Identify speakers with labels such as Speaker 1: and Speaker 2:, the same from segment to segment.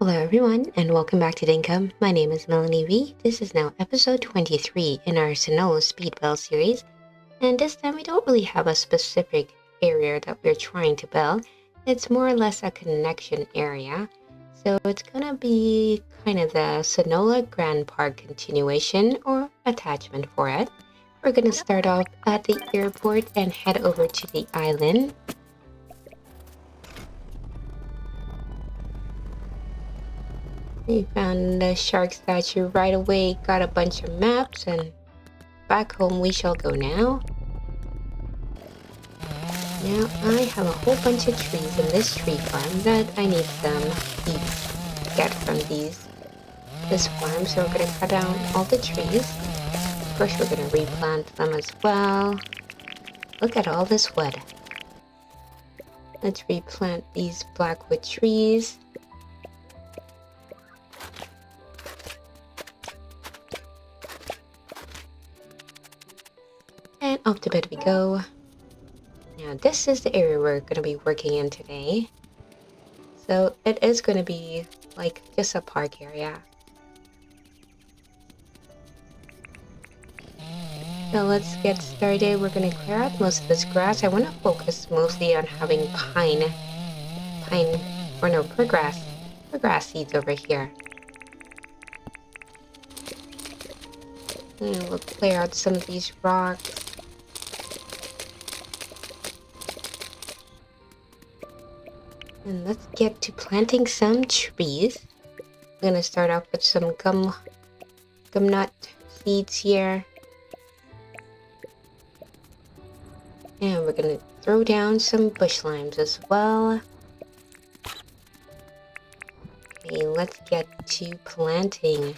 Speaker 1: Hello everyone and welcome back to Dinkum. My name is Melanie V. This is now episode 23 in our Cenolla Speedbell series, and this time we don't really have a specific area that we're trying to build. It's more or less a connection area. So it's gonna be kind of the Cenolla Grand Park continuation or attachment for it. We're gonna start off at the airport and head over to the island. We found the shark statue right away, got a bunch of maps, and back home we shall go now. Now I have a whole bunch of trees in this tree farm that I need some seeds to get from this farm, so we're gonna cut down all the trees. Of course we're gonna replant them as well. Look at all this wood. Let's replant these blackwood trees. And off to bed we go. Now this is the area we're going to be working in today. So it is going to be like just a park area. So let's get started. We're going to clear out most of this grass. I want to focus mostly on having grass seeds over here. And we'll clear out some of these rocks. And let's get to planting some trees. I'm gonna start off with some gum nut seeds here. And we're gonna throw down some bush limes as well. Okay, let's get to planting.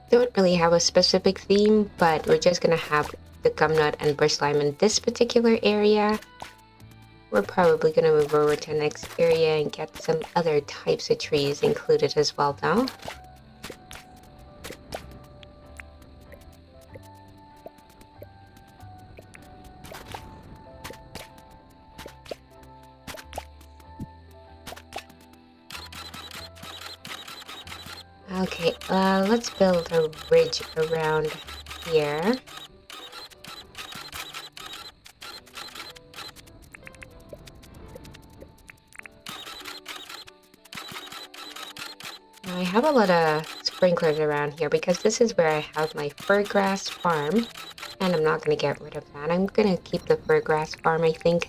Speaker 1: Don't really have a specific theme, but we're just gonna have the gumnut and bush lime in this particular area. We're probably gonna move over to the next area and get some other types of trees included as well though. Okay, let's build a ridge around here. I have a lot of sprinklers around here because this is where I have my fir grass farm, and I'm not going to get rid of that. I'm going to keep the fir grass farm, I think.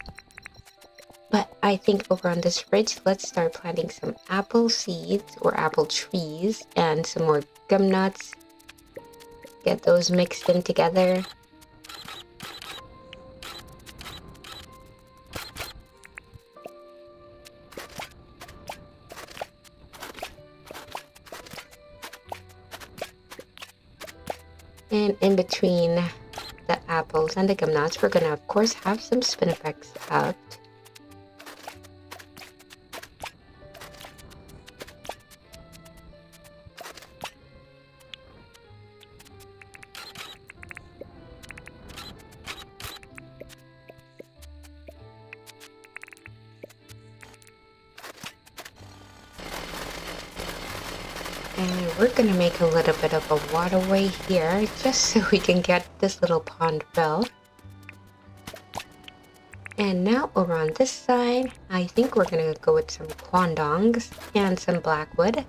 Speaker 1: But I think over on this ridge, let's start planting some apple seeds or apple trees and some more gum nuts. Get those mixed in together. And in between the apples and the gum nuts, we're gonna of course have some spinifex out. And we're gonna make a little bit of a waterway here just so we can get this little pond filled. And now over on this side, I think we're gonna go with some quandongs and some blackwood.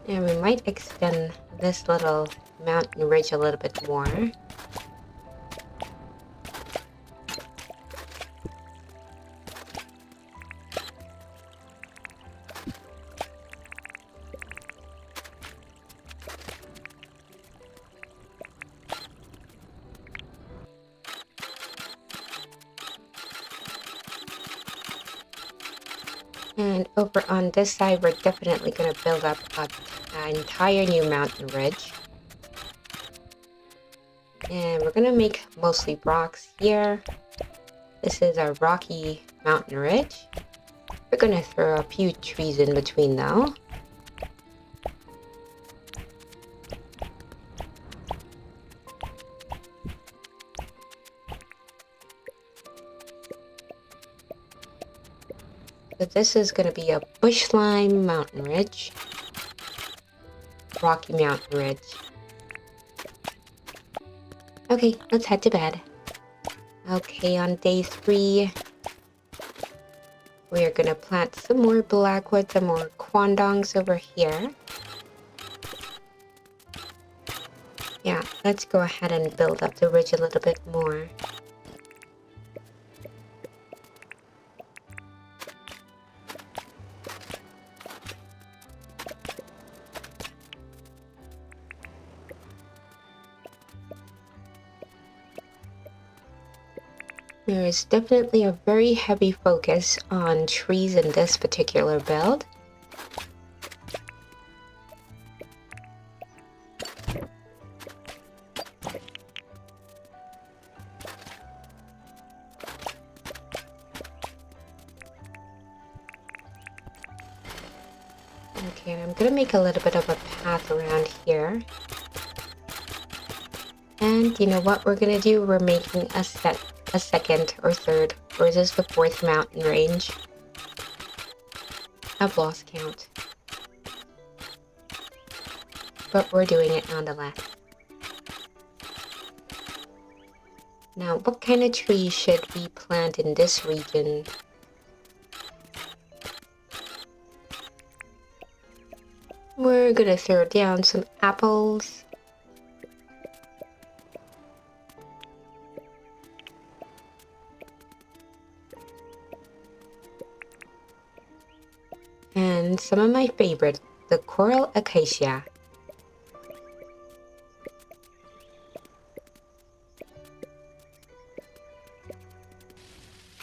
Speaker 1: And we might extend this little mountain ridge a little bit more. And over on this side, we're definitely going to build up an entire new mountain ridge. And we're going to make mostly rocks here. This is a rocky mountain ridge. We're going to throw a few trees in between though. So this is going to be a bush lime mountain ridge. Rocky mountain ridge. Okay, let's head to bed. Okay, on day 3, we're gonna plant some more blackwood, some more quandongs over here. Yeah, let's go ahead and build up the ridge a little bit more. There is definitely a very heavy focus on trees in this particular build. Okay, and I'm gonna make a little bit of a path around here. And you know what we're gonna do? We're making a second or third, or is this the 4th mountain range? I've lost count. But we're doing it nonetheless. Now, what kind of trees should we plant in this region? We're gonna throw down some apples. And some of my favorite, the coral acacia.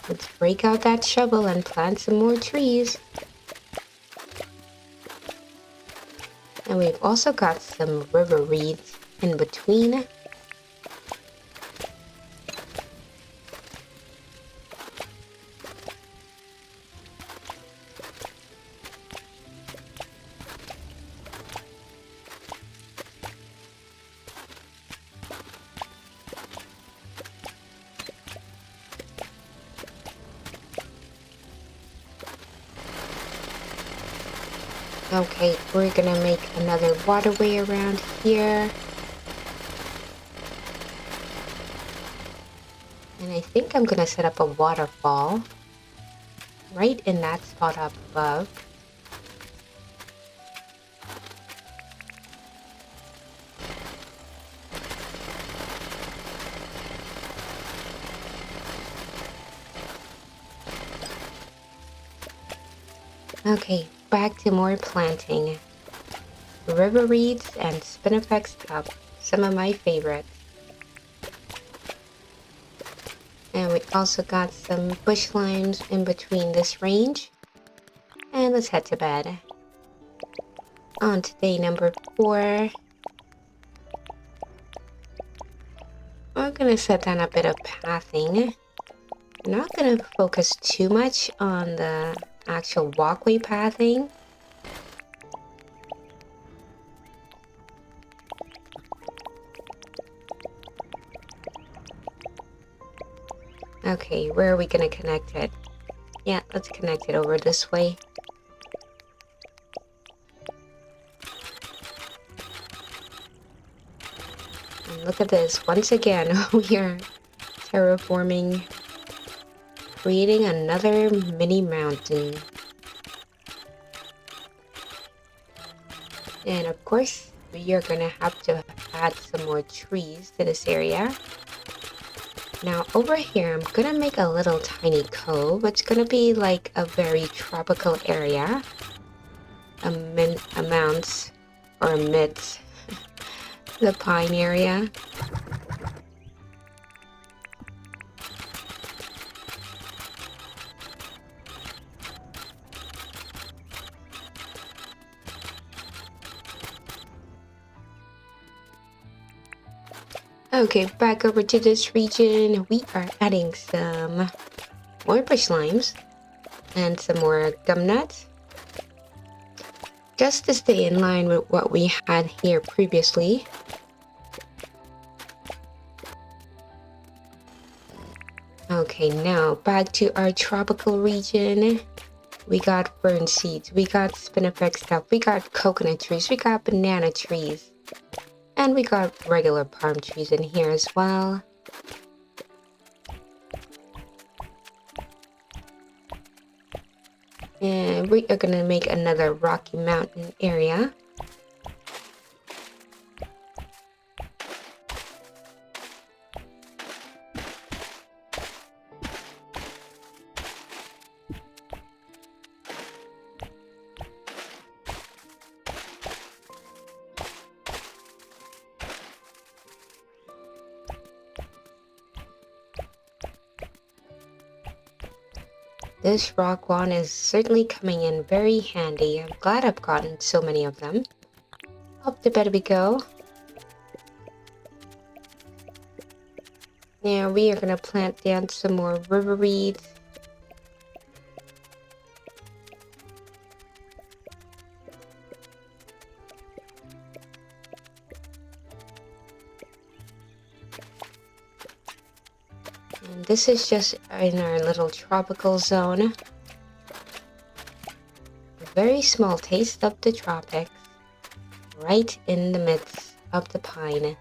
Speaker 1: Let's break out that shovel and plant some more trees. And we've also got some river reeds in between. Okay, we're gonna make another waterway around here. And I think I'm gonna set up a waterfall right in that spot up above. Okay, back to more planting. River reeds and spinifex cup, some of my favorites. And we also got some bush limes in between this range. And let's head to bed. On to day number 4. We're gonna set down a bit of pathing. I'm not gonna focus too much on the actual walkway pathing. Okay, where are we gonna connect it? Yeah, let's connect it over this way. And look at this, once again, we are terraforming, creating another mini mountain. And of course, we are gonna have to add some more trees to this area. Now over here, I'm gonna make a little tiny cove. It's gonna be like a very tropical area. Amidst the pine area. Okay, back over to this region. We are adding some more bush limes and some more gum nuts, just to stay in line with what we had here previously. Okay, now back to our tropical region. We got fern seeds, we got spinifex stuff, we got coconut trees, we got banana trees, and we got regular palm trees in here as well. And we are gonna make another Rocky Mountain area. This rock wand is certainly coming in very handy. I'm glad I've gotten so many of them. Up to bed we go. Now we are gonna plant down some more river reeds. And this is just in our little tropical zone. A very small taste of the tropics, right in the midst of the pine.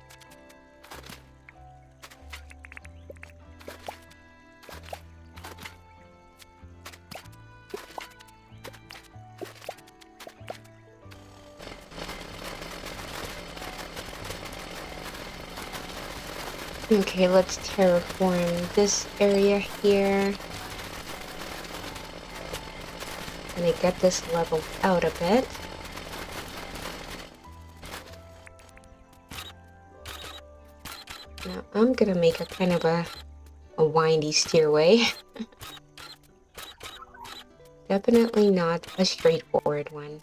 Speaker 1: Okay, let's terraform this area here. Gonna get this leveled out a bit. Now I'm gonna make a kind of a windy stairway. Definitely not a straightforward one.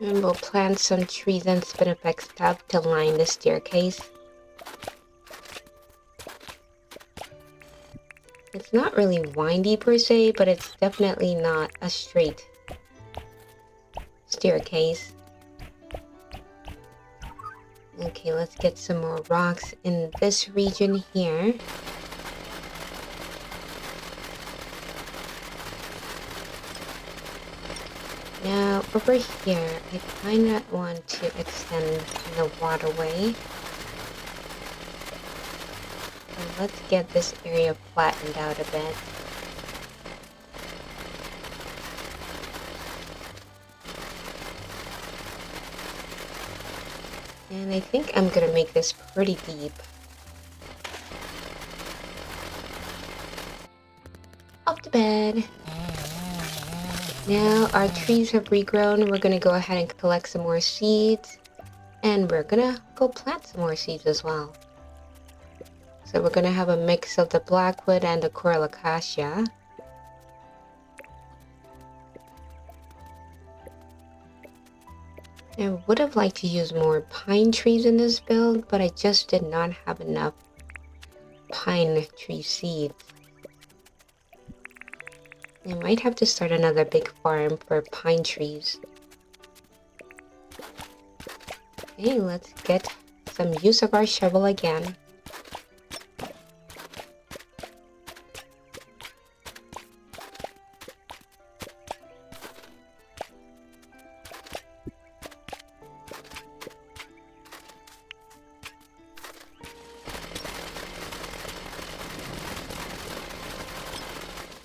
Speaker 1: And we'll plant some trees and spinifex stuff to line the staircase. It's not really windy per se, but it's definitely not a straight staircase. Okay, let's get some more rocks in this region here. Now, over here, I kind of want to extend the waterway. So let's get this area flattened out a bit. And I think I'm gonna make this pretty deep. Off to bed. Now our trees have regrown. We're gonna go ahead and collect some more seeds. And we're gonna go plant some more seeds as well. So we're gonna have a mix of the blackwood and the coral acacia. I would have liked to use more pine trees in this build, but I just did not have enough pine tree seeds. I might have to start another big farm for pine trees. Okay, let's get some use of our shovel again.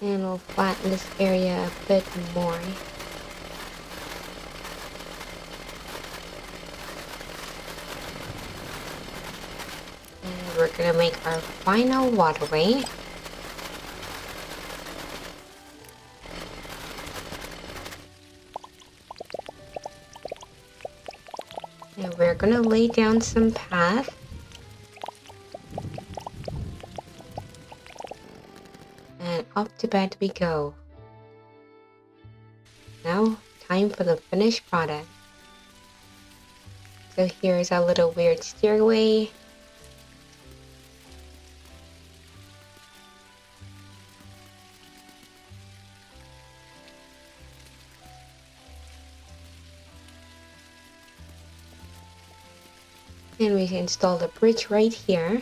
Speaker 1: And we'll flatten this area a bit more. And we're gonna make our final waterway. And we're gonna lay down some path. And up to bed we go. Now, time for the finished product. So here's our little weird stairway. And we install the bridge right here.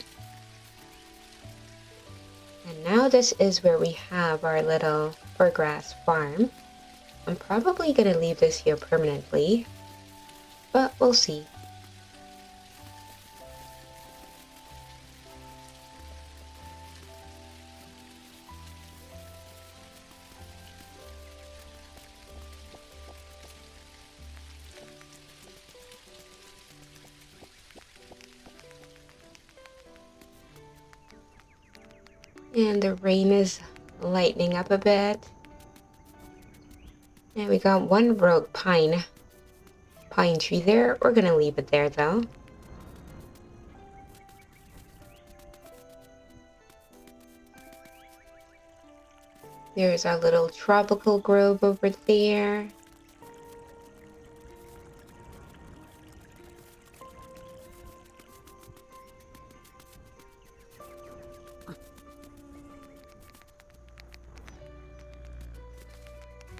Speaker 1: And now this is where we have our little furgrass farm. I'm probably gonna leave this here permanently, but we'll see. And the rain is lightening up a bit. And we got one rogue pine tree there. We're gonna leave it there though. There's our little tropical grove over there.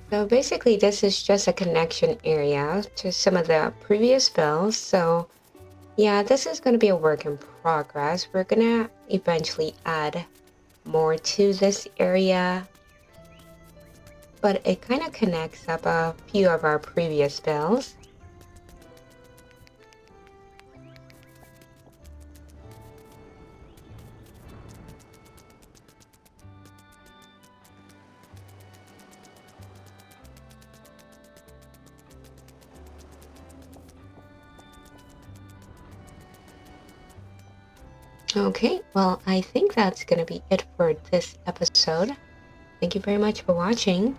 Speaker 1: So basically this is just a connection area to some of the previous builds. So yeah, this is going to be a work in progress. We're going to eventually add more to this area. But it kind of connects up a few of our previous builds. Okay, well, I think that's going to be it for this episode. Thank you very much for watching.